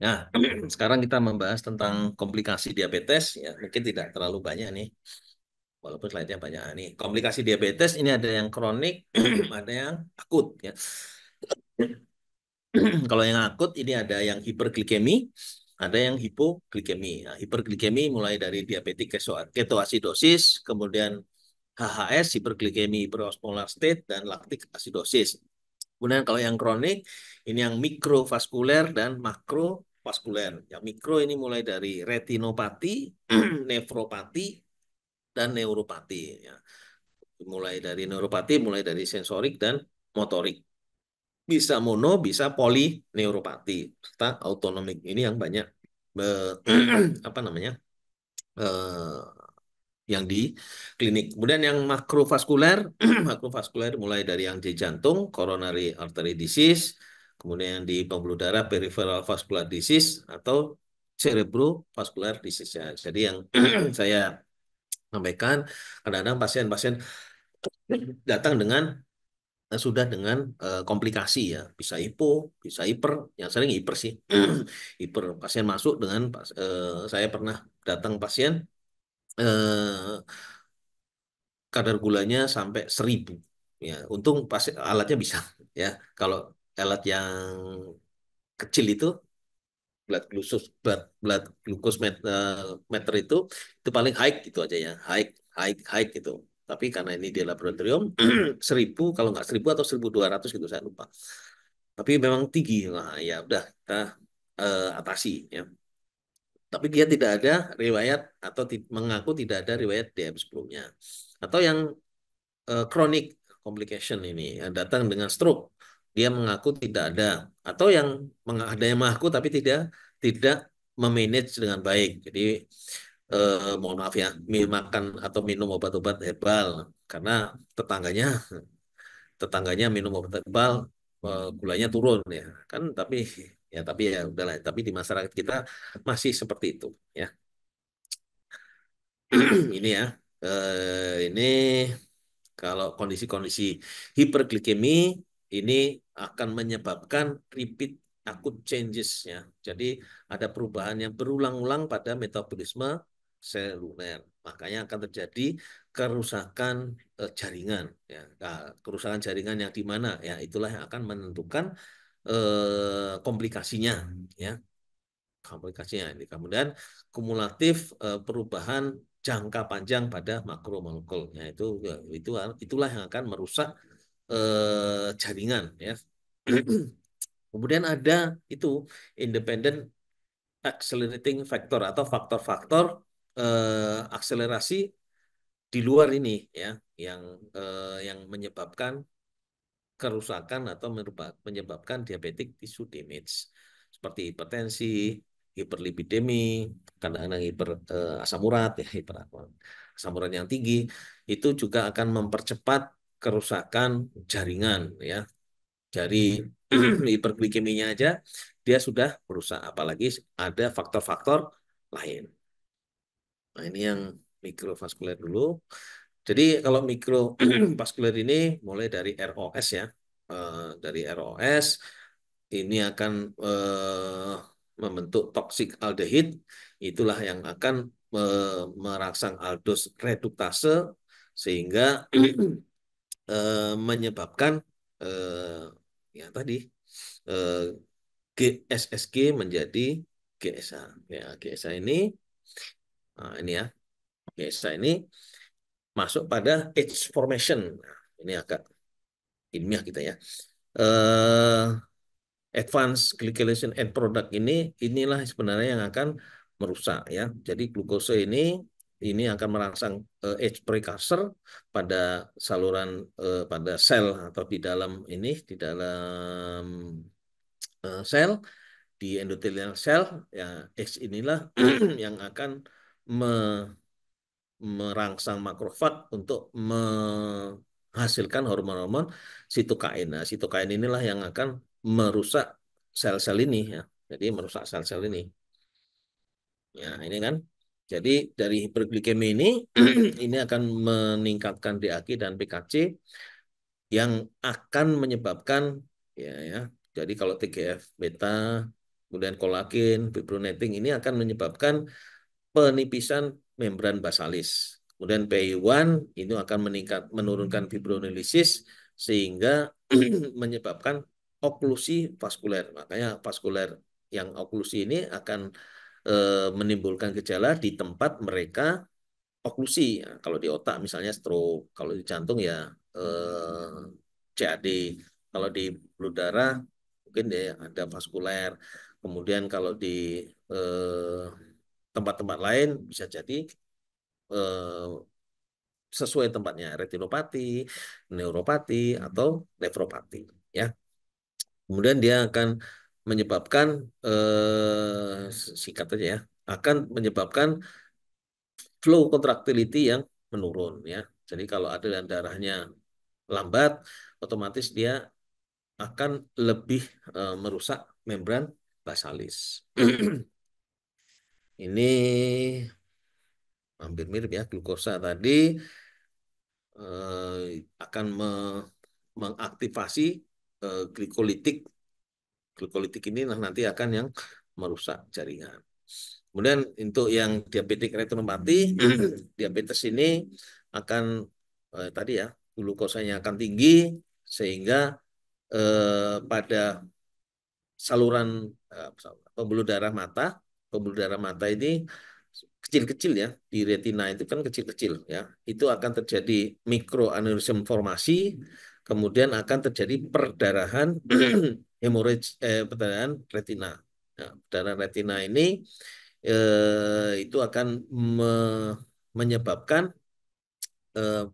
Nah, sekarang kita membahas tentang komplikasi diabetes. Ya, mungkin tidak terlalu banyak nih, walaupun slide-nya banyak nih. Komplikasi diabetes ini ada yang kronik, ada yang akut. Ya. Kalau yang akut ini ada yang hiperglikemi, ada yang hipoglikemi. Nah, hiperglikemi mulai dari diabetik ketoasidosis, kemudian HHS, hiperglikemi hiperosmolar state, dan laktik asidosis. Kemudian kalau yang kronik, ini yang mikrovaskuler dan makrovaskuler. Yang mikro ini mulai dari retinopati, nefropati, dan neuropati. Ya. Mulai dari sensorik dan motorik. Bisa mono, bisa polineuropati, serta autonomik. Ini yang banyak apa namanya eh, yang di klinik. Kemudian yang makrovaskuler, makrovaskuler mulai dari yang di jantung, coronary artery disease, kemudian di pembuluh darah peripheral vascular disease atau cerebrovascular disease. Ya. Jadi yang saya sampaikan, kadang-kadang pasien-pasien datang dengan sudah dengan komplikasi ya, bisa hipo, bisa hiper, yang sering hiper sih, hiper. Pasien masuk dengan saya pernah datang pasien eh, kadar gulanya sampai 1000. Ya, untung pas alatnya bisa ya. Kalau alat yang kecil itu blood glucose meter itu paling high gitu aja ya, high gitu. Tapi karena ini di laboratorium 1000, kalau nggak 1000 atau 1200 gitu saya lupa. Tapi memang tinggi. Nah, ya udah kita atasi ya. Tapi dia tidak ada riwayat atau mengaku tidak ada riwayat diabetes sebelumnya. Atau yang chronic complication ini yang datang dengan stroke, dia mengaku tidak ada, atau yang ada yang mengaku tapi tidak tidak memanage dengan baik. Jadi mohon maaf ya, makan atau minum obat-obat herbal karena tetangganya tetangganya minum obat herbal, gulanya turun ya kan. Tapi ya udahlah, tapi di masyarakat kita masih seperti itu ya. Ini ya, ini kalau kondisi-kondisi hiperglikemi ini akan menyebabkan repeat acute changes ya. Jadi ada perubahan yang berulang-ulang pada metabolisme seluler. Makanya akan terjadi kerusakan jaringan ya. Nah, kerusakan jaringan yang di mana ya, itulah yang akan menentukan komplikasinya ya. Komplikasinya ini kemudian kumulatif perubahan jangka panjang pada makromolekul. Ya, itulah yang akan merusak jaringan ya. Kemudian ada itu independent accelerating factor atau faktor-faktor akselerasi di luar ini ya, yang yang menyebabkan kerusakan atau menyebabkan diabetic tissue damage seperti hipertensi, hiperlipidemi, kadang-kadang asam urat ya, asam urat yang tinggi itu juga akan mempercepat kerusakan jaringan ya. Dari hiperglikeminya aja dia sudah berusaha, apalagi ada faktor-faktor lain. Nah, ini yang mikrovaskuler dulu. Jadi kalau mikrovaskuler ini mulai dari ROS ya. Dari ROS ini akan membentuk toxic aldehyde. Itulah yang akan merangsang aldose reduktase sehingga menyebabkan eh, ya tadi eh, GSSG menjadi GSA. Ya, GSA ini, nah ini ya, GSA ini masuk pada age formation. Nah, ini agak ilmiah kita ya. Eh, Advanced glycation end product inilah sebenarnya yang akan merusak ya. Jadi glukose ini akan merangsang age precursor pada saluran pada sel atau di dalam sel di endothelial cell ya. Age inilah yang akan me- merangsang makrofag untuk menghasilkan hormon-hormon sitokain. Nah, sitokain inilah yang akan merusak sel-sel ini ya. Jadi merusak sel-sel ini. Ya, ini kan. Jadi dari hiperglikemi ini ini akan meningkatkan DAG dan PKC yang akan menyebabkan ya ya. Jadi kalau TGF beta kemudian kolagen, fibronectin ini akan menyebabkan penipisan membran basalis. Kemudian PI1 itu akan menurunkan fibronolisis sehingga menyebabkan oklusi vaskuler. Makanya vaskuler yang oklusi ini akan menimbulkan gejala di tempat mereka oklusi. Ya, kalau di otak misalnya stroke, kalau di jantung ya CAD, kalau di pembuluh darah mungkin dia ada vaskuler. Kemudian kalau di eh, tempat-tempat lain bisa jadi eh, sesuai tempatnya retinopati, neuropati atau nefropati ya. Kemudian dia akan menyebabkan sikat aja ya, akan menyebabkan flow contractility yang menurun ya. Jadi kalau aliran darahnya lambat, otomatis dia akan lebih merusak membran basalis. Ini hampir mirip ya, glukosa tadi akan mengaktifasi glikolitik. Glikolitik ini nanti akan yang merusak jaringan. Kemudian untuk yang diabetik retinopati, diabetes ini akan tadi ya glukosanya akan tinggi sehingga pada saluran pembuluh darah mata, ini kecil-kecil ya di retina itu kan kecil-kecil ya, itu akan terjadi mikroaneurism formasi, kemudian akan terjadi perdarahan hemorrhage perdarahan retina. Nah, perdarahan retina ini itu akan menyebabkan eh,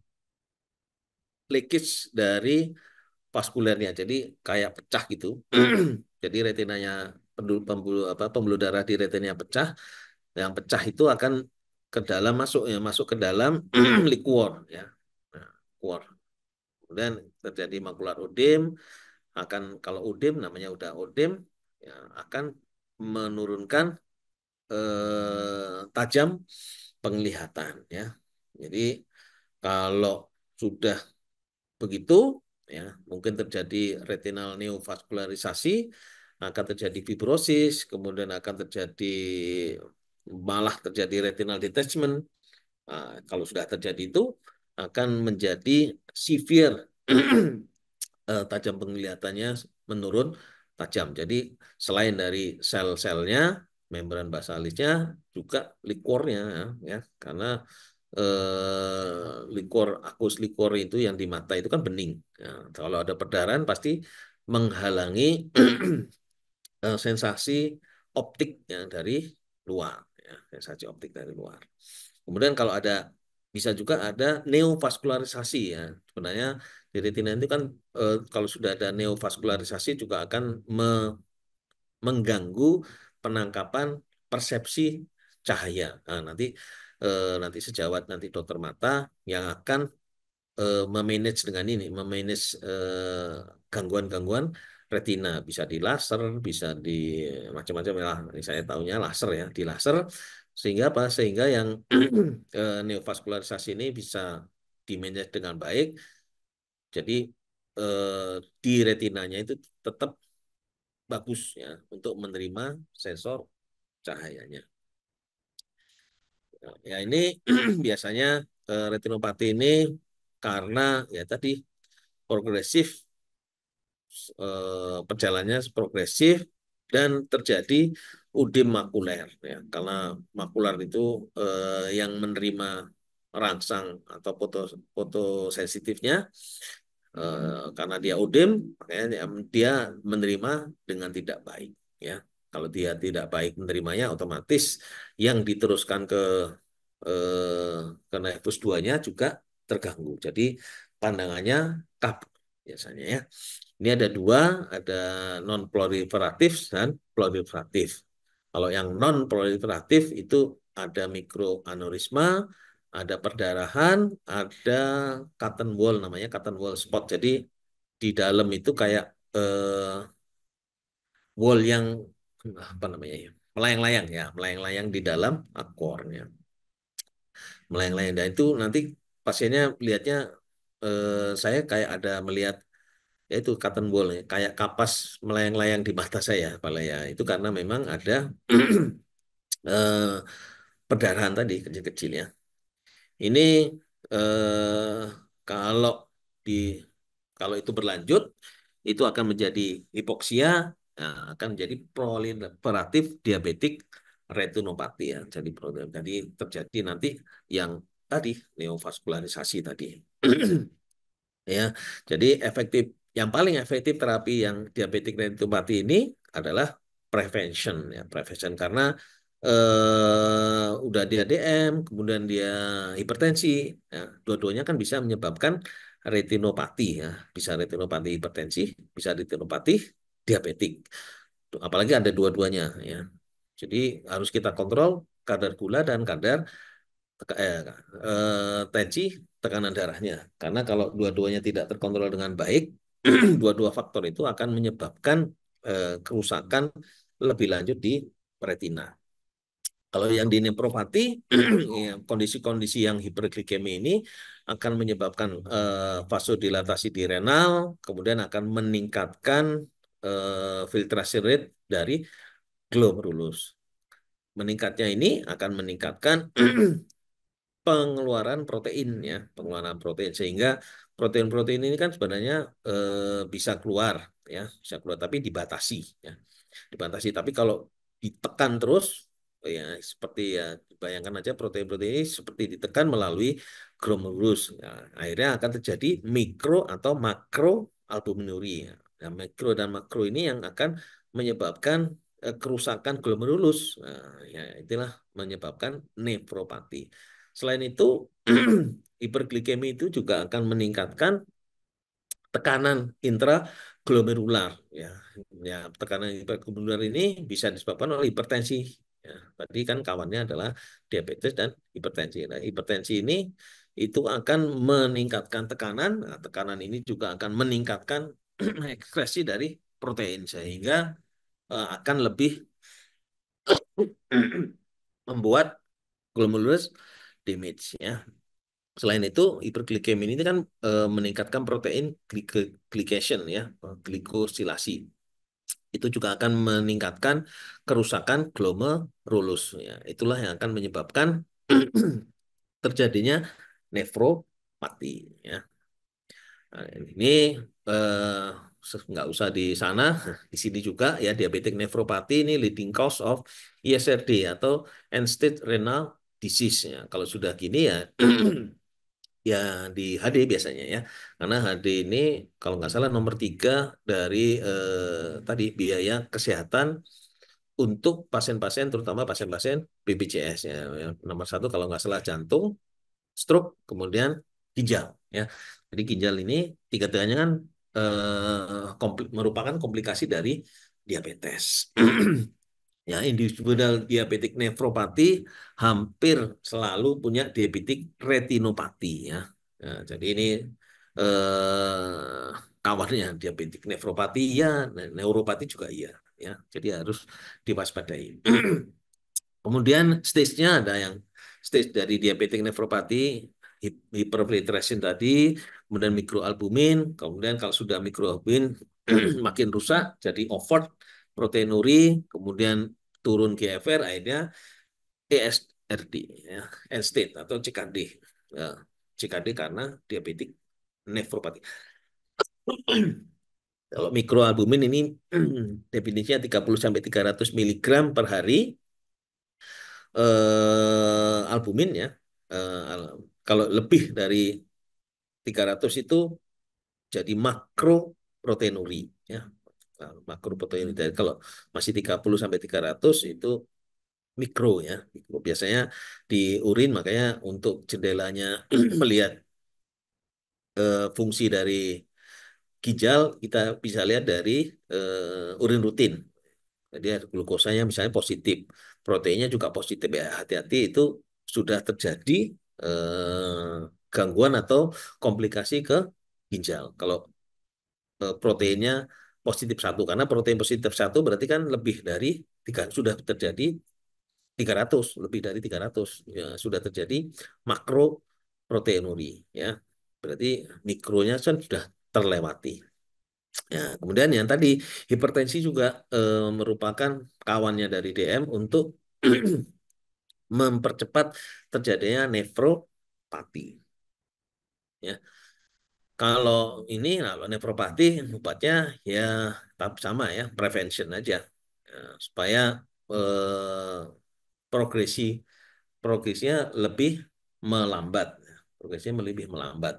leakage dari vaskulernya. Jadi kayak pecah gitu. Jadi retinanya pembuluh darah di retinanya pecah. Yang pecah itu akan ke dalam masuk ke dalam liquor ya. Nah, liquor. Kemudian terjadi makular ödem, akan kalau ödem namanya udah ödem ya, akan menurunkan tajam penglihatan ya. Jadi kalau sudah begitu, ya, mungkin terjadi retinal neovaskularisasi, akan terjadi fibrosis, kemudian akan terjadi malah terjadi retinal detachment. Nah, kalau sudah terjadi itu akan menjadi severe tajam penglihatannya menurun tajam. Jadi selain dari sel-selnya, membran basalisnya juga likornya ya, karena likor akus likor itu yang di mata itu kan bening. Ya, kalau ada perdarahan pasti menghalangi sensasi optik ya, dari luar, ya, sensasi optik dari luar. Kemudian kalau ada bisa juga ada neovaskularisasi ya. Sebenarnya di retina itu kan kalau sudah ada neovaskularisasi juga akan mengganggu penangkapan persepsi cahaya. Nah, nanti sejawat nanti dokter mata yang akan memanage dengan ini, memanage gangguan-gangguan retina, bisa di laser, bisa di macam-macam ya. Ini saya tahunya laser ya, di laser sehingga apa? Sehingga yang neovaskularisasi ini bisa di manage dengan baik. Jadi di retinanya itu tetap bagus ya untuk menerima sensor cahayanya. Ya ini biasanya retinopati ini karena ya tadi progresif, perjalanannya progresif dan terjadi udem makuler ya, karena makular itu yang menerima rangsang atau fotosensitifnya karena dia udem makanya dia menerima dengan tidak baik ya. Kalau dia tidak baik menerimanya otomatis yang diteruskan ke nefus 2-nya juga terganggu. Jadi pandangannya kabur biasanya ya. Ini ada dua, ada non proliferatif dan proliferatif. Kalau yang non proliferatif itu ada mikroaneurisma, ada perdarahan, ada cotton wall namanya cotton wall spot. Jadi di dalam itu kayak wall yang apa namanya ya, melayang-layang ya, melayang-layang di dalam akornya, melayang-layang. Dan itu nanti pasiennya lihatnya saya kayak ada melihat yaitu cotton wool ya, kayak kapas melayang-layang di mata saya, Pak Lea. Itu karena memang ada eh, perdarahan tadi kecil-kecil ya. Ini eh, kalau di kalau itu berlanjut, itu akan menjadi hipoksia, nah, akan menjadi proliferatif diabetik retinopati ya. Jadi terjadi nanti yang tadi neovaskularisasi tadi. Ya, jadi yang paling efektif terapi yang diabetik retinopati ini adalah prevention ya, prevention karena udah dia DM, kemudian dia hipertensi, ya, dua-duanya kan bisa menyebabkan retinopati ya, bisa retinopati hipertensi, bisa retinopati diabetik. Apalagi ada dua-duanya ya. Jadi harus kita kontrol kadar gula dan kadar tensi tekanan darahnya. Karena kalau dua-duanya tidak terkontrol dengan baik, dua-dua faktor itu akan menyebabkan kerusakan lebih lanjut di retina. Kalau yang di nefropati, ya, kondisi-kondisi yang hiperglikemi ini akan menyebabkan vasodilatasi di renal, kemudian akan meningkatkan filtrasi rate dari glomerulus. Meningkatnya ini akan meningkatkan pengeluaran protein ya, pengeluaran protein sehingga protein-protein ini kan sebenarnya bisa keluar ya, bisa keluar tapi dibatasi ya, dibatasi. Tapi kalau ditekan terus ya seperti ya bayangkan aja protein-protein ini seperti ditekan melalui glomerulus. Ya, akhirnya akan terjadi mikro atau makro albuminuri. Ya. Nah, mikro dan makro ini yang akan menyebabkan kerusakan glomerulus. Nah, ya itulah menyebabkan nefropati. Selain itu, hiperglikemi itu juga akan meningkatkan tekanan intraglomerular ya. Ya, tekanan intraglomerular ini bisa disebabkan oleh hipertensi. Ya, tadi kan kawannya adalah diabetes dan hipertensi. Nah, hipertensi ini itu akan meningkatkan tekanan. Nah, tekanan ini juga akan meningkatkan ekspresi dari protein sehingga akan lebih membuat glomerulus damage ya. Selain itu, hiperglikemi ini kan meningkatkan protein glycation ya, glikosilasi. Itu juga akan meningkatkan kerusakan glomerulus ya. Itulah yang akan menyebabkan terjadinya nefropati ya. Nah, ini nggak usah di sana, di sini juga ya diabetic nephropathy ini leading cause of ESRD atau end stage renal disease ya. Kalau sudah gini ya ya di HD biasanya ya. Karena HD ini kalau nggak salah nomor 3 dari tadi biaya kesehatan untuk pasien-pasien, terutama pasien-pasien BPJS ya. Yang nomor 1 kalau nggak salah jantung, stroke, kemudian ginjal ya. Jadi ginjal ini tiga-tiganya kan merupakan komplikasi dari diabetes. Ya, individual diabetic nephropathy hampir selalu punya diabetic retinopathy ya. Nah, jadi ini kawannya diabetic nephropathy ya, neuropati juga iya ya. Jadi harus diwaspadai. Kemudian stage-nya ada yang stage dari diabetic nephropathy, hyperfiltration tadi, kemudian mikroalbumin, kemudian kalau sudah mikroalbumin makin rusak jadi over proteinuri, kemudian turun GFR, akhirnya ESRD, ya, end state atau CKD. Ya, CKD karena diabetik nefropati. Kalau mikroalbumin ini definisinya 30 sampai 300 miligram per hari albumin ya. Kalau lebih dari 300 itu jadi makroproteinuri ya. Nah, makroproteinuri. Kalau masih 30 sampai 300 itu mikro ya. Mikro. Biasanya di urin makanya untuk jendelanya melihat fungsi dari ginjal kita bisa lihat dari urin rutin. Jadi glukosanya misalnya positif, proteinnya juga positif ya. Hati-hati itu sudah terjadi gangguan atau komplikasi ke ginjal. Kalau proteinnya positif satu, karena protein positif satu berarti kan lebih dari tiga, sudah terjadi 300 lebih dari 300 ya, sudah terjadi makroproteinuri ya. Berarti mikronya kan sudah terlewati. Ya, kemudian yang tadi hipertensi juga merupakan kawannya dari DM untuk mempercepat terjadinya nefropati. Ya, kalau ini, kalau nefropati obatnya ya tetap sama ya, prevention aja. Ya, supaya eh, progresi progresnya lebih melambat. Progresnya lebih melambat.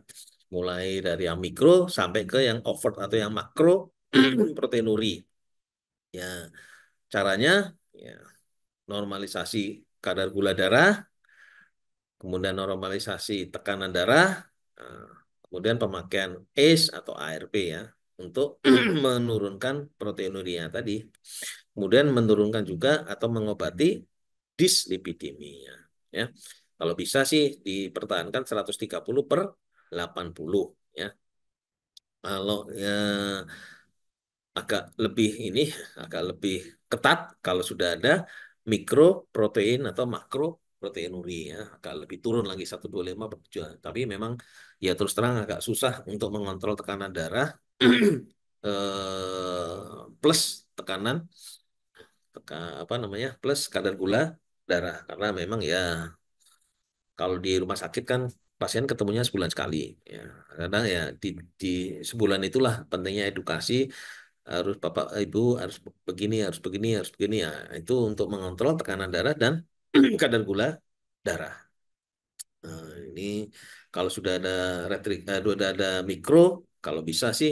Mulai dari yang mikro sampai ke yang overt atau yang makro proteinuri. Ya, caranya ya normalisasi kadar gula darah, kemudian normalisasi tekanan darah, eh, kemudian pemakaian ACE atau ARP ya untuk menurunkan proteinuria tadi. Kemudian menurunkan juga atau mengobati dislipidemia. Ya. Kalau bisa sih dipertahankan 130 per 80 ya. Kalau ya agak lebih ini agak lebih ketat kalau sudah ada mikroprotein atau makroproteinuri ya, agak lebih turun lagi 125 per 7. Tapi memang ya terus terang agak susah untuk mengontrol tekanan darah plus tekanan apa namanya plus kadar gula darah karena memang ya kalau di rumah sakit kan pasien ketemunya sebulan sekali ya kadang ya di sebulan itulah pentingnya edukasi harus bapak ibu harus begini harus begini ya itu untuk mengontrol tekanan darah dan kadar gula darah. Nah, ini kalau sudah ada sudah ada mikro kalau bisa sih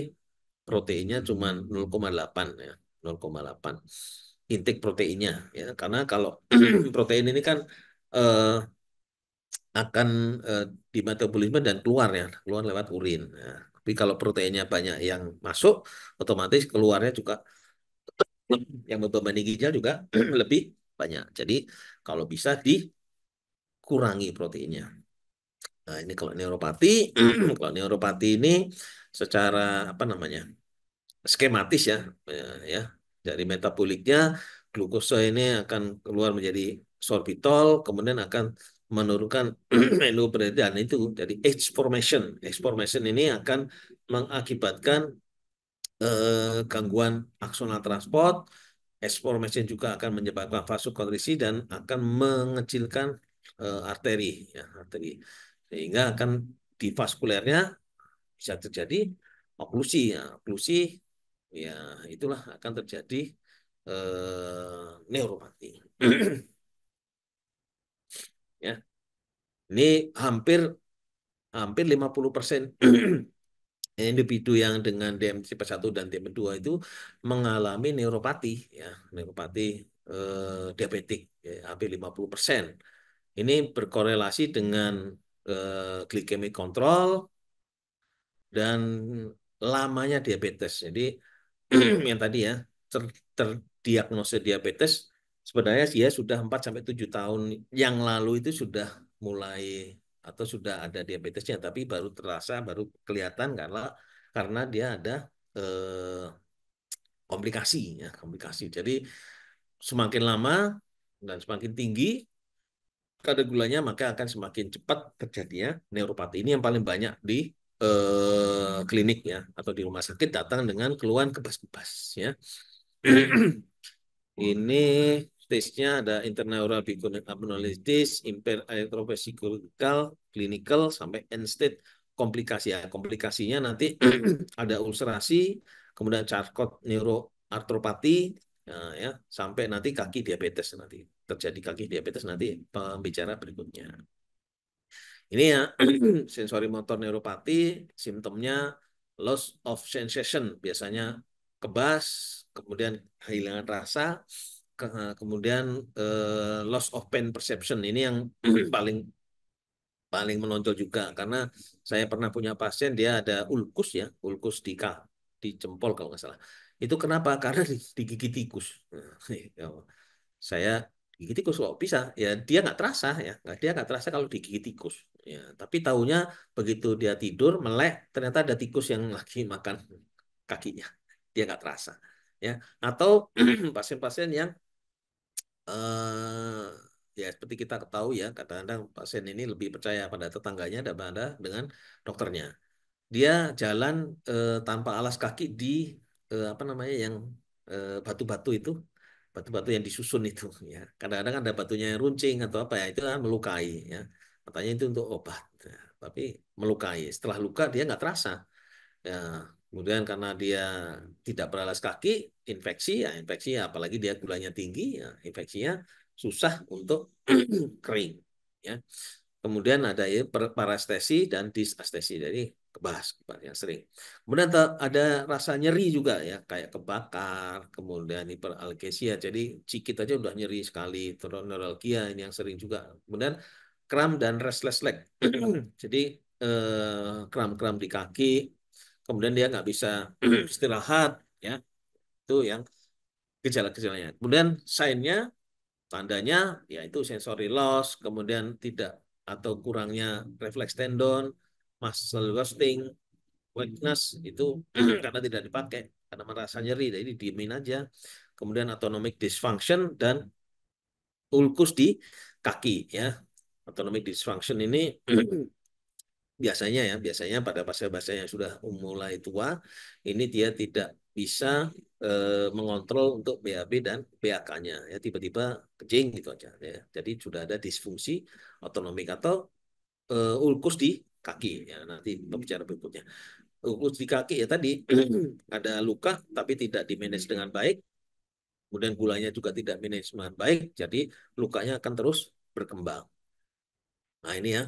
proteinnya cuma 0,8 ya 0,8 intake proteinnya ya karena kalau protein ini kan eh, akan eh, di metabolisme dan keluar ya keluar lewat urin. Nah, tapi kalau proteinnya banyak yang masuk otomatis keluarnya juga yang membebani ginjal juga lebih banyak. Jadi kalau bisa dikurangi proteinnya. Nah, ini kalau neuropati, kalau neuropati ini secara apa namanya? Skematis ya, ya. Dari metaboliknya glukosa ini akan keluar menjadi sorbitol, kemudian akan menurunkan menopredan itu dari H formation. H formation ini akan mengakibatkan gangguan aksonal transport. S formation juga akan menyebabkan vasokonstriksi dan akan mengecilkan arteri, ya, arteri. Sehingga akan di vaskulernya bisa terjadi oklusi, ya, oklusi, ya itulah akan terjadi neuropati. Ya, ini hampir hampir 50% individu yang dengan DM tipe 1 dan tipe 2 itu mengalami neuropati ya, neuropati diabetik ya, hampir 50%. Ini berkorelasi dengan glycemic control dan lamanya diabetes. Jadi yang tadi ya terdiagnosa diabetes sebenarnya dia sudah 4 sampai 7 tahun yang lalu itu sudah mulai atau sudah ada diabetesnya tapi baru terasa baru kelihatan karena dia ada eh, komplikasi ya komplikasi. Jadi semakin lama dan semakin tinggi kadar gulanya maka akan semakin cepat terjadinya neuropati. Ini yang paling banyak di klinik ya atau di rumah sakit datang dengan keluhan kebas-kebas ya. Ini stage-nya ada internaural biconic abnormalities, impaired electrophysiological, clinical, sampai end state komplikasi. Ya, komplikasinya nanti ada ulcerasi, kemudian Charcot neuroarthropathy, ya, sampai nanti kaki diabetes nanti. Terjadi kaki diabetes nanti pembicara berikutnya. Ini ya sensori motor neuropati, simptomnya loss of sensation, biasanya kebas, kemudian kehilangan rasa, kemudian loss of pain perception. Ini yang paling paling menonjol juga karena saya pernah punya pasien dia ada ulkus ya, ulkus di jempol kalau nggak salah. Itu kenapa? Karena digigit tikus. Ya, saya gigit tikus kok bisa ya dia nggak terasa ya dia nggak terasa kalau digigit tikus ya tapi taunya begitu dia tidur melek ternyata ada tikus yang lagi makan kakinya dia nggak terasa ya atau pasien-pasien yang eh, ya seperti kita ketahui ya kadang-kadang pasien ini lebih percaya pada tetangganya daripada dengan dokternya dia jalan tanpa alas kaki di apa namanya yang batu-batu itu, batu-batu yang disusun itu ya. Kadang-kadang ada batunya yang runcing atau apa ya, itu kan melukai ya. Katanya itu untuk obat, ya. Tapi melukai. Setelah luka dia nggak terasa. Ya, kemudian karena dia tidak beralas kaki, infeksi ya infeksi, apalagi dia gulanya tinggi, ya infeksinya susah untuk kering. Ya. Kemudian ada ya parestesi dan disestesi. Jadi kebas yang sering. Kemudian ada rasa nyeri juga ya, kayak kebakar, kemudian hiperalgesia. Jadi cikit aja udah nyeri sekali. Terus neuralgia ini yang sering juga. Kemudian kram dan restless leg. Jadi kram-kram di kaki, kemudian dia nggak bisa istirahat, ya itu yang gejala-gejalanya. Kemudian sign-nya, tandanya yaitu sensory loss, kemudian tidak atau kurangnya refleks tendon, muscle wasting, weakness itu karena tidak dipakai, karena merasa nyeri, jadi diemin aja. Kemudian autonomic dysfunction dan ulkus di kaki ya. Autonomic dysfunction ini biasanya ya, biasanya pada pasien-pasien yang sudah mulai tua, ini dia tidak bisa mengontrol untuk BAB dan BAK-nya. Ya, tiba-tiba kencing gitu aja. Ya. Jadi sudah ada disfungsi otonomik atau ulkus di kaki. Ya, nanti pembicara berikutnya. Ulkus di kaki ya tadi ada luka tapi tidak dimanage dengan baik, kemudian gulanya juga tidak manage dengan baik, jadi lukanya akan terus berkembang. Nah ini ya,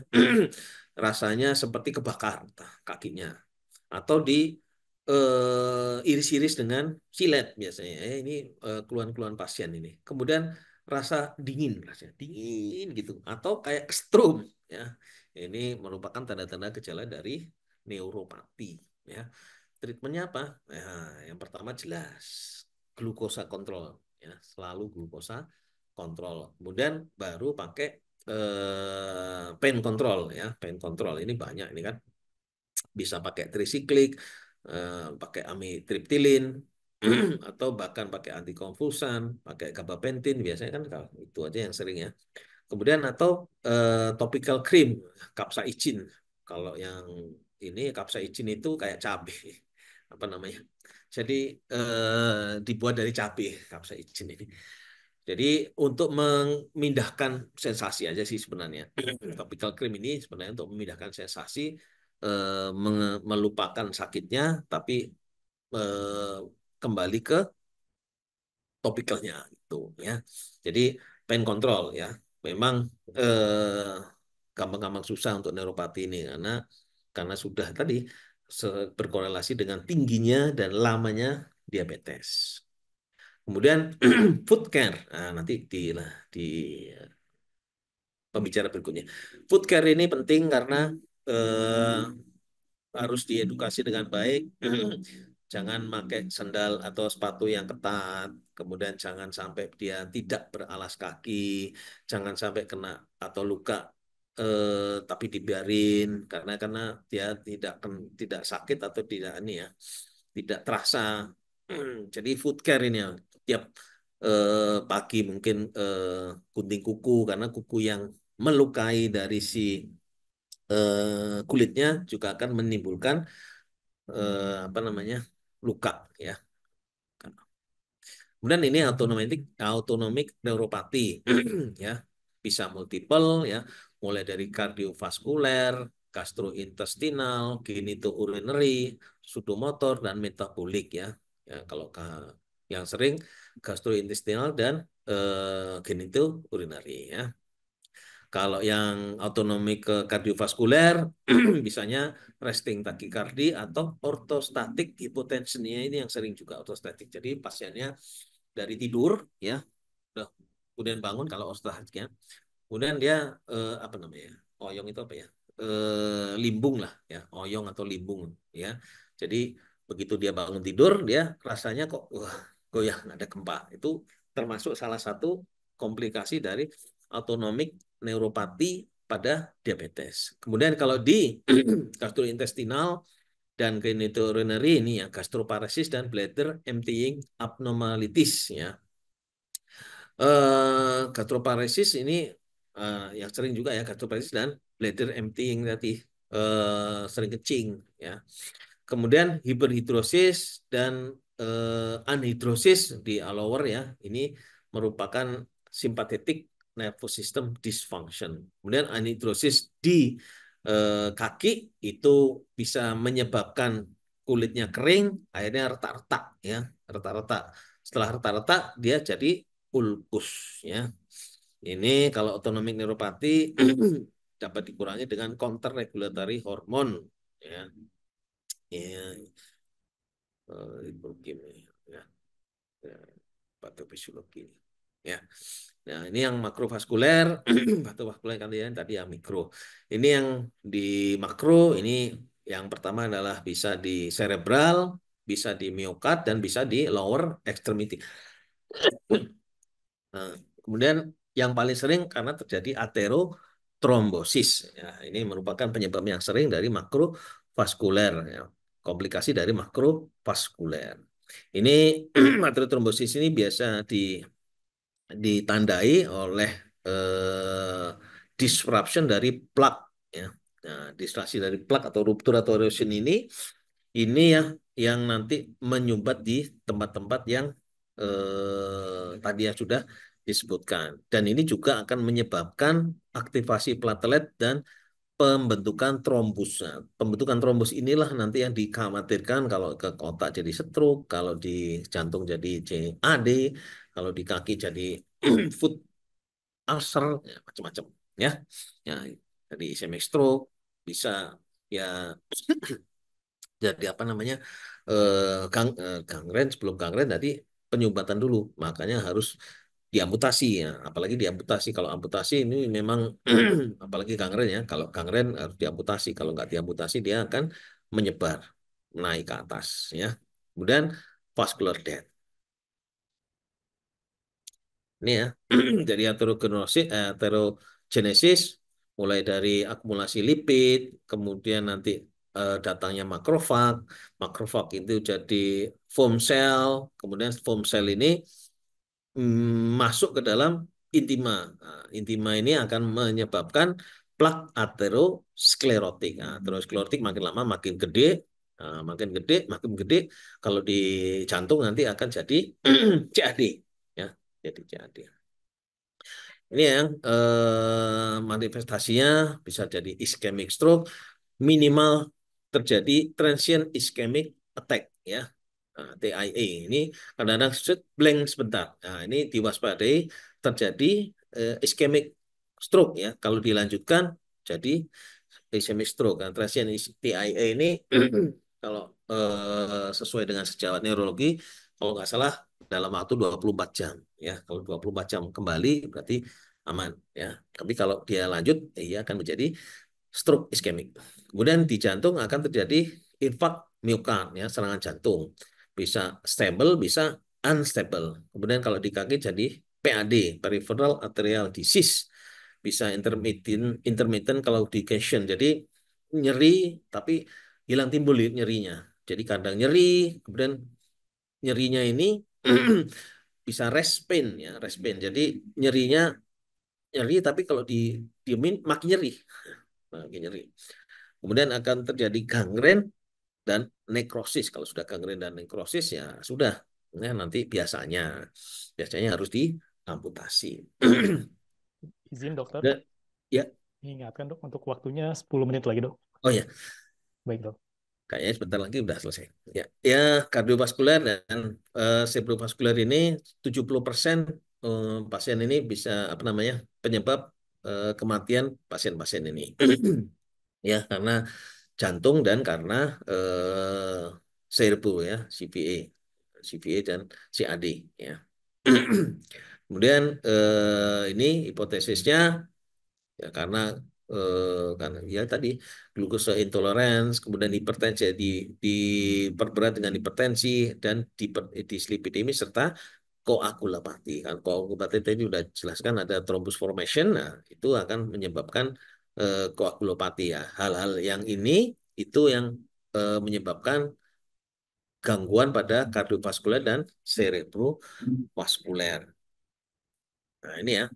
rasanya seperti kebakar kakinya. Atau di iris-iris dengan silet biasanya. Ini keluhan-keluhan pasien ini. Kemudian rasa dingin, rasanya dingin gitu. Atau kayak strum. Ya. Ini merupakan tanda-tanda gejala dari neuropati. Ya. Treatmentnya apa? Nah, yang pertama jelas glukosa kontrol. Ya. Selalu glukosa kontrol. Kemudian baru pakai pain control ya, pain control ini banyak ini kan, bisa pakai trisiklik, pakai amitriptilin, atau bahkan pakai antikonvulsan, pakai gabapentin biasanya kan itu aja yang sering ya. Kemudian atau topical cream, capsaicin. Kalau yang ini capsaicin itu kayak cabai, apa namanya? Jadi dibuat dari cabai capsaicin ini. Jadi untuk memindahkan sensasi aja sih sebenarnya. Topical cream ini sebenarnya untuk memindahkan sensasi, melupakan sakitnya, tapi eh, kembali ke topicalnya itu ya. Jadi pain control ya. Memang gampang-gampang susah untuk neuropati ini karena sudah tadi berkorelasi dengan tingginya dan lamanya diabetes. Kemudian food care. Nah, nanti di pembicara berikutnya. Food care ini penting karena eh, harus diedukasi dengan baik. Jangan pakai sandal atau sepatu yang ketat. Kemudian jangan sampai dia tidak beralas kaki. Jangan sampai kena atau luka tapi dibiarin karena dia tidak sakit atau tidak ini ya, tidak terasa. Jadi food care ini ya, tiap pagi mungkin gunting kuku karena kuku yang melukai dari si kulitnya juga akan menimbulkan apa namanya luka ya. Kemudian ini autonomic neuropati ya, bisa multiple ya, mulai dari kardiovaskuler, gastrointestinal, genitourinary, sudomotor dan metabolik ya. Ya kalau yang sering gastrointestinal dan genitourinary ya. Kalau yang autonomi ke kardiovaskuler, bisanya resting takikardi atau ortostatik hipotension. Ini yang sering juga ortostatik. Jadi pasiennya dari tidur, ya, udah kemudian bangun kalau ortostatiknya. Kemudian dia apa namanya? Oyong itu apa ya? Limbung lah, ya, oyong atau limbung, ya. Jadi begitu dia bangun tidur, dia rasanya kok wah, goyah, ada gempa. Itu termasuk salah satu komplikasi dari autonomic neuropati pada diabetes. Kemudian kalau di gastrointestinal dan genitourinary ini ya gastroparesis dan bladder emptying abnormalities ya. Gastroparesis ini yang sering juga ya gastroparesis dan bladder emptying tadi. sering kencing ya. Kemudian hiperhidrosis dan anhidrosis di lower ya, ini merupakan sympathetic nervous system dysfunction. Kemudian anhidrosis di kaki itu bisa menyebabkan kulitnya kering, akhirnya retak-retak ya, retak-retak. Setelah retak-retak dia jadi ulkus ya. Ini kalau autonomic neuropati dapat dikurangi dengan counter regulatory hormone ya. Ya, leukemia ya, ya, patofisiologi ya. Nah, ini yang makrovaskuler, patofaskuler kalian tadi yang mikro. Ini yang di makro, ini yang pertama adalah bisa di cerebral, bisa di miokard, dan bisa di lower extremity. Nah, kemudian yang paling sering karena terjadi aterotrombosis. Ya, ini merupakan penyebab yang sering dari makrovaskuler, ya. Komplikasi dari makrovaskuler. Ini aterotrombosis ini biasa ditandai oleh eh, disruption dari plak. Ya. Nah, disrupsi dari plak atau ruptur atau erosion ini ya yang nanti menyumbat di tempat-tempat yang tadi ya sudah disebutkan. Dan ini juga akan menyebabkan aktivasi platelet dan pembentukan trombus. Nah, pembentukan trombus inilah nanti yang dikhawatirkan kalau ke otak jadi stroke, kalau di jantung jadi CAD, kalau di kaki jadi foot ulcer, ya, macam-macam ya. Ya, jadi ischemic stroke bisa ya jadi apa namanya gangren sebelum gangren tadi penyumbatan dulu makanya harus diamputasi ya apalagi diamputasi kalau amputasi ini memang apalagi gangren ya kalau gangren harus diamputasi kalau nggak diamputasi dia akan menyebar naik ke atas ya kemudian vascular death ini ya jadi aterogenesis mulai dari akumulasi lipid kemudian nanti datangnya makrofag makrofag itu jadi foam cell kemudian foam cell ini masuk ke dalam intima. Nah, intima ini akan menyebabkan plak aterosklerotik. Nah, aterosklerotik makin lama makin gede, makin gede, makin gede. Kalau di jantung nanti akan jadi CAD, ya, jadi CAD. Ini yang manifestasinya bisa jadi ischemic stroke, minimal terjadi transient ischemic attack, ya. Nah, TIA ini kadang-kadang blank sebentar. Nah, ini diwaspadai terjadi ischemic stroke ya. Kalau dilanjutkan jadi ischemic stroke. Nah, transient TIA ini kalau sesuai dengan sejawat neurologi, kalau nggak salah dalam waktu 24 jam ya. Kalau 24 jam kembali berarti aman ya. Tapi kalau dia lanjut, ia akan menjadi stroke iskemik. Kemudian di jantung akan terjadi infark miokard ya, serangan jantung. Bisa stable, bisa unstable. Kemudian kalau di kaki jadi PAD, peripheral arterial disease. Bisa intermittent claudication. Jadi nyeri tapi hilang timbul nyerinya. Jadi kadang nyeri, kemudian nyerinya ini bisa rest pain ya, rest pain. Jadi nyerinya nyeri tapi kalau diemin makin nyeri. Makin nyeri. Kemudian akan terjadi gangren dan nekrosis. Kalau sudah gangren dan nekrosis ya sudah. Nah, nanti biasanya harus diamputasi. Izin dokter, Dan, ya, ingatkan dok untuk waktunya 10 menit lagi dok. oh ya, Baik dok. kayaknya sebentar lagi udah selesai. Ya, ya kardiovaskuler dan cerebrovaskuler ini 70% pasien ini bisa apa namanya penyebab kematian pasien-pasien ini. Ya, karena jantung dan karena cerebro ya, CVA dan CAD ya. Kemudian ini hipotesisnya ya karena ya tadi glucose intolerance, kemudian hipertensi diperberat dengan hipertensi dan dislipidemi serta koagulopati. Kan koagulopati tadi sudah jelaskan ada thrombus formation, nah itu akan menyebabkan koagulopati ya. Hal-hal yang ini itu yang menyebabkan gangguan pada kardiovaskuler dan cerebrovaskuler. Nah, ini ya.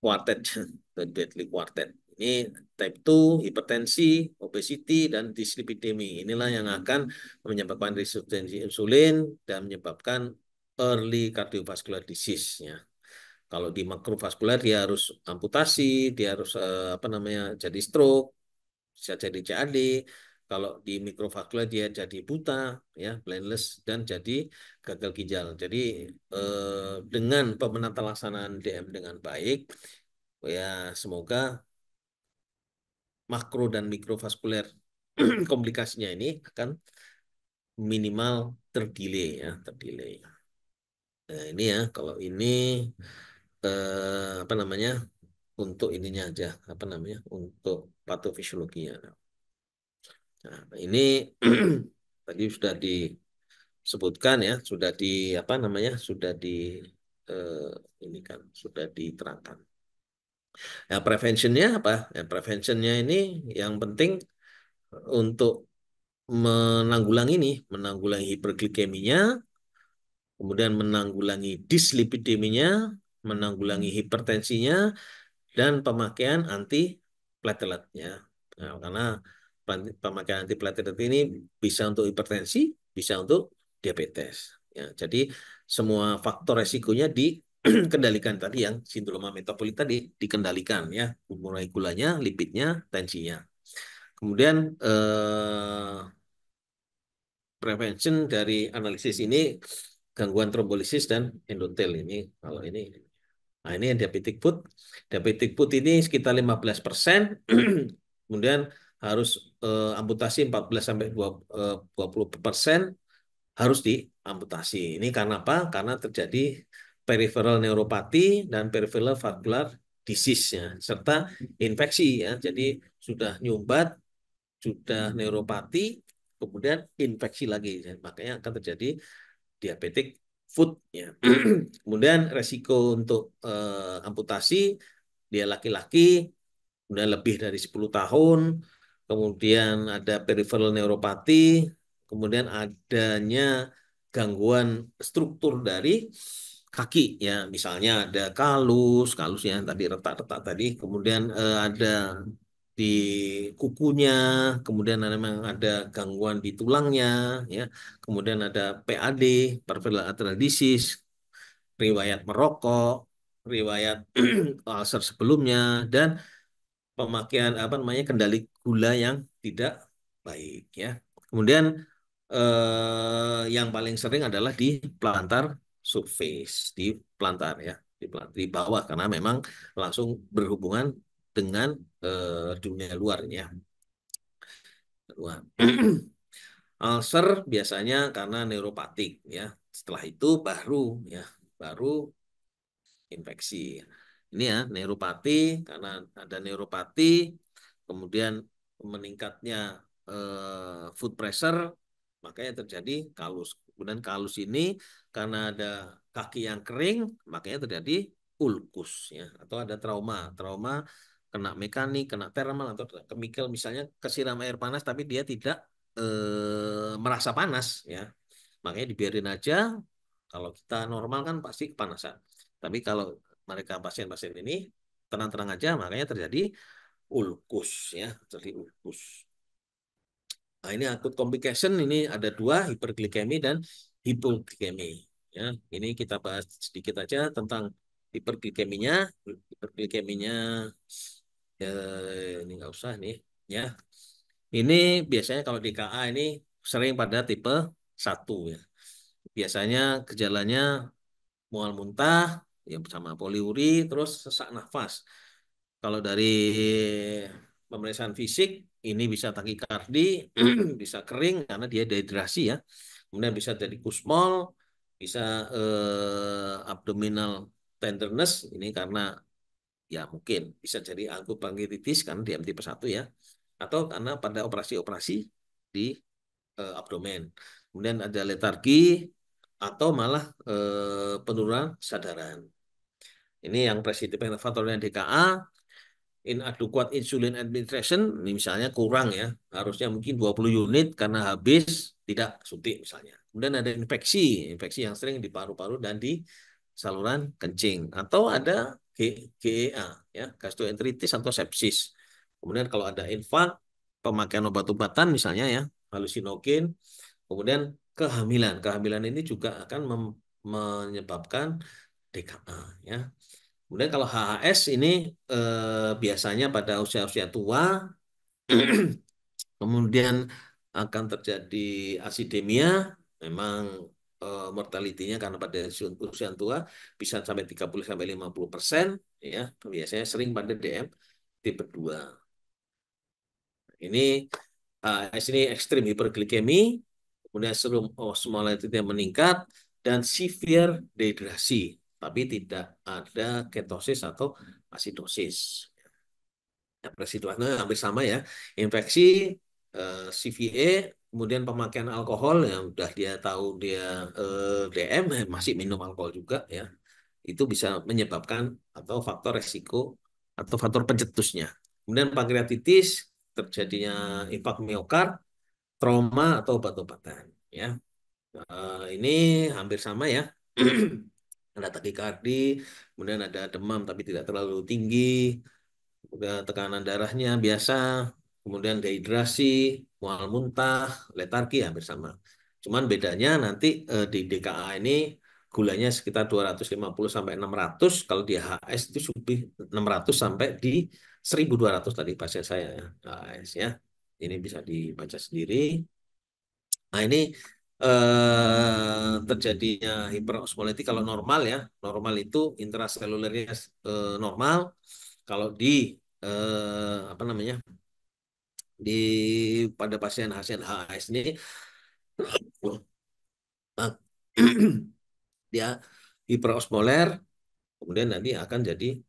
Kuartet, the deadly quartet. Ini type 2, hipertensi, obesity, dan dyslipidemi. Inilah yang akan menyebabkan resistensi insulin dan menyebabkan early cardiovascular disease. Ya. Kalau di makrovaskular dia harus amputasi, dia harus apa namanya jadi stroke, bisa jadi CAD. Kalau di mikrovaskular dia jadi buta, ya, blindness dan jadi gagal ginjal. Jadi dengan pemenata laksanaan DM dengan baik, ya semoga makro dan mikrovaskuler komplikasinya ini akan minimal terdelay ya, terdelay. Nah, ini ya, kalau ini apa namanya? Untuk ininya aja, apa namanya? Untuk patofisiologinya. Nah, ini tadi sudah disebutkan ya, sudah di apa namanya? Sudah di eh, ini kan sudah diterangkan. Ya, preventionnya apa? Ya, preventionnya ini yang penting untuk menanggulangi ini, menanggulangi hiperglikeminya, kemudian menanggulangi dislipideminya, menanggulangi hipertensinya, dan pemakaian antiplateletnya. Nah, karena pemakaian antiplatelet ini bisa untuk hipertensi, bisa untuk diabetes. Ya, jadi semua faktor resikonya dikendalikan tadi yang sindroma metabolik tadi dikendalikan ya, mulai gulanya, lipidnya, tensinya. Kemudian prevention dari analisis ini gangguan trombolisis dan endotel ini kalau ini. Nah, ini yang diabetic foot. Diabetic foot ini sekitar 15%. Kemudian harus amputasi 14 sampai 20% harus diamputasi. Ini karena apa? Karena terjadi peripheral neuropati dan peripheral valvular disease ya, serta infeksi ya. Jadi sudah nyumbat, sudah neuropati, kemudian infeksi lagi. Dan makanya akan terjadi diabetic foot ya. Kemudian resiko untuk amputasi dia laki-laki, kemudian lebih dari 10 tahun, kemudian ada peripheral neuropati, kemudian adanya gangguan struktur dari kaki ya, misalnya ada kalus, kalus yang tadi retak-retak tadi, kemudian ada di kukunya, kemudian memang ada gangguan di tulangnya, ya, kemudian ada PAD, peripheral arterial disease, riwayat merokok, riwayat ulcer sebelumnya, dan pemakaian apa namanya kendali gula yang tidak baik ya. Kemudian yang paling sering adalah di plantar surface, di plantar ya, di bawah karena memang langsung berhubungan dengan dunia luar ini ya. Luar. Ulcer biasanya karena neuropatik ya. Setelah itu baru ya, baru infeksi. Ini ya, neuropati, karena ada neuropati, kemudian meningkatnya food pressure, makanya terjadi kalus. Kemudian kalus ini karena ada kaki yang kering, makanya terjadi ulkus ya, atau ada trauma, trauma kena mekanik, kena thermal atau kena chemical, misalnya kesiram air panas tapi dia tidak merasa panas ya. Makanya dibiarin aja. Kalau kita normal kan pasti kepanasan. Tapi kalau mereka pasien-pasien ini tenang-tenang aja, makanya terjadi ulkus ya, terjadi ulkus. Nah, ini akut complication ini ada dua, hiperglikemi dan hipoglikemi. Ya, ini kita bahas sedikit aja tentang hiperglikeminya. Hiperglikeminya ini nggak usah nih. Ya, ini biasanya kalau di KA ini sering pada tipe 1 ya. Biasanya gejalanya mual muntah, ya bersama poliuri, terus sesak nafas. Kalau dari pemeriksaan fisik, ini bisa takikardi, bisa kering karena dia dehidrasi ya. Kemudian bisa jadi kusmol, bisa abdominal tenderness, ini karena ya mungkin bisa jadi akut pankreatitis karena di MT1 ya. Atau karena pada operasi-operasi di abdomen. Kemudian ada letargi atau malah penurunan kesadaran. Ini yang presidium faktornya DKA, inadequate insulin administration, ini misalnya kurang ya, harusnya mungkin 20 unit karena habis tidak suntik misalnya. Kemudian ada infeksi, infeksi yang sering di paru-paru dan di saluran kencing. Atau ada GEA, ya, gastroenteritis atau sepsis. Kemudian kalau ada infak, pemakaian obat-obatan misalnya ya, halusinogen, kemudian kehamilan. Kehamilan ini juga akan menyebabkan DKA ya. Kemudian kalau HHS ini biasanya pada usia-usia tua, kemudian akan terjadi asidemia, memang mortalitinya karena pada usia tua bisa sampai 30 sampai 50% ya. Biasanya sering pada DM tipe 2. Ini AS ini ekstrim hiperglikemi, kemudian serum osmolalitinya meningkat dan severe dehidrasi, tapi tidak ada ketosis atau asidosis. Depresi itu hampir sama ya. Infeksi, CVA, kemudian pemakaian alkohol yang udah dia tahu dia DM masih minum alkohol juga ya. Itu bisa menyebabkan atau faktor resiko atau faktor pencetusnya. Kemudian pankreatitis, terjadinya infak miokard, trauma atau obat-obatan ya. Ini hampir sama ya. Ada takikardi, kemudian ada demam tapi tidak terlalu tinggi, udah tekanan darahnya biasa, kemudian dehidrasi, mual muntah, letargi hampir sama. Cuman bedanya nanti di DKA ini gulanya sekitar 250 sampai 600, kalau di HS itu lebih 600 sampai di 1200 tadi pasien saya ya, HS ya. Ini bisa dibaca sendiri. Nah, ini terjadinya hiperosmolality kalau normal ya. Normal itu intraselulernya normal. Kalau di apa namanya? Di pada pasien-pasien HS ini eh, dia hiperosmoler, kemudian nanti akan jadi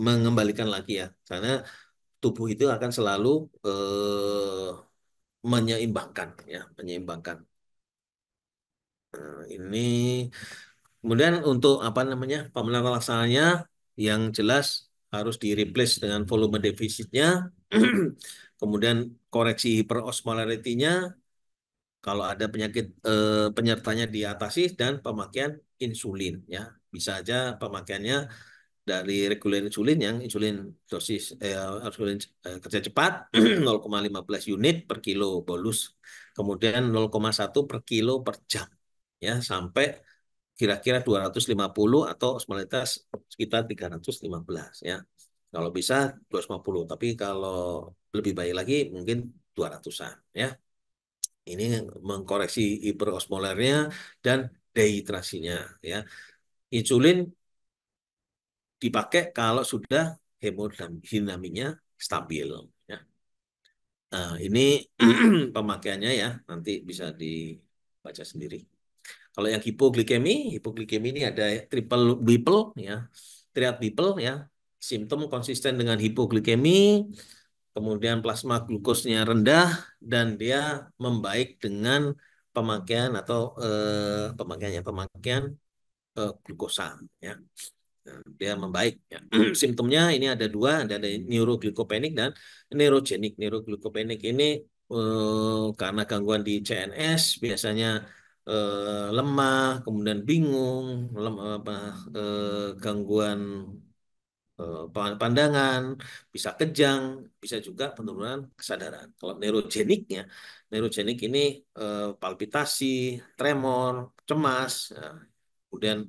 mengembalikan lagi ya. Karena tubuh itu akan selalu menyeimbangkan ya, menyeimbangkan. Ini kemudian untuk apa namanya pelaksananya yang jelas harus di replace dengan volume defisitnya, kemudian koreksi hiperosmolarity-nya, kalau ada penyakit penyertanya diatasi dan pemakaian insulin ya. Bisa aja pemakaiannya dari reguler insulin yang insulin dosis insulin kerja cepat 0,15 unit per kilo bolus, kemudian 0,1 per kilo per jam ya sampai kira-kira 250 atau osmolitas sekitar 315 ya. Kalau bisa 250, tapi kalau lebih baik lagi mungkin 200-an ya. Ini mengkoreksi hiperosmolernya dan dehidrasinya ya. Insulin dipakai kalau sudah hemodinamiknya stabil ya. Nah, ini pemakaiannya ya, nanti bisa dibaca sendiri. Kalau yang hipoglikemi, hipoglikemi ini ada triple Whipple ya, triad Whipple ya. Simptom konsisten dengan hipoglikemi, kemudian plasma glukosnya rendah dan dia membaik dengan pemakaian atau pemakaian glukosa ya. Nah, dia membaik ya. Simptomnya ini ada dua, ada neuroglycopenic dan neurogenik. Neuroglycopenic ini karena gangguan di CNS biasanya lemah, kemudian bingung, gangguan pandangan, bisa kejang, bisa juga penurunan kesadaran. Kalau neurogenik ini palpitasi, tremor, cemas, ya, kemudian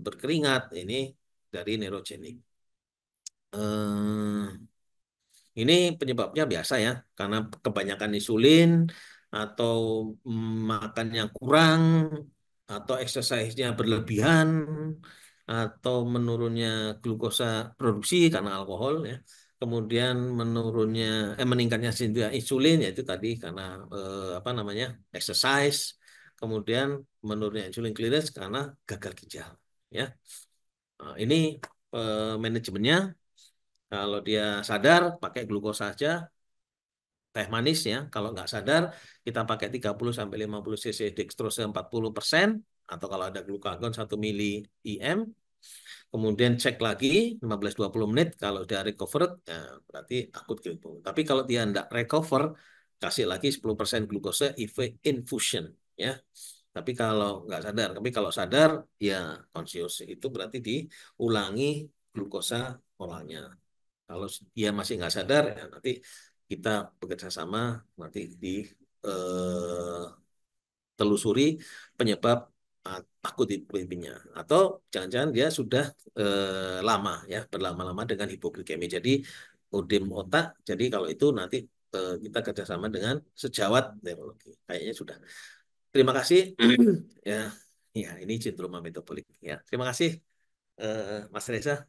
berkeringat, ini dari neurogenik. Eh, ini penyebabnya biasa ya, karena kebanyakan insulin atau makan yang kurang atau exercise-nya berlebihan atau menurunnya glukosa produksi karena alkohol ya. Kemudian meningkatnya sensitif insulin yaitu tadi karena apa namanya? Exercise. Kemudian menurunnya insulin clearance karena gagal ginjal ya. Nah, ini manajemennya kalau dia sadar pakai glukosa saja, teh manis ya. Kalau nggak sadar, kita pakai 30 sampai 50 cc dextrose 40% atau kalau ada glukagon 1 mili IM. Kemudian cek lagi 15-20 menit kalau dia recover ya berarti akut gitu. Tapi kalau dia nggak recover, kasih lagi 10% glukosa IV infusion ya. Tapi kalau nggak sadar, tapi kalau sadar ya conscious itu berarti diulangi glukosa oralnya. Kalau dia masih nggak sadar, ya nanti kita bekerja sama nanti di eh, telusuri penyebab akut hipoglikemia atau jangan-jangan dia sudah lama ya berlama-lama dengan hipoglikemia. Jadi odem otak. Jadi kalau itu nanti kita kerjasama dengan sejawat neurologi. Kayaknya sudah. Terima kasih. Ya, ya ini sindroma metabolik. Ya, terima kasih Mas Reza.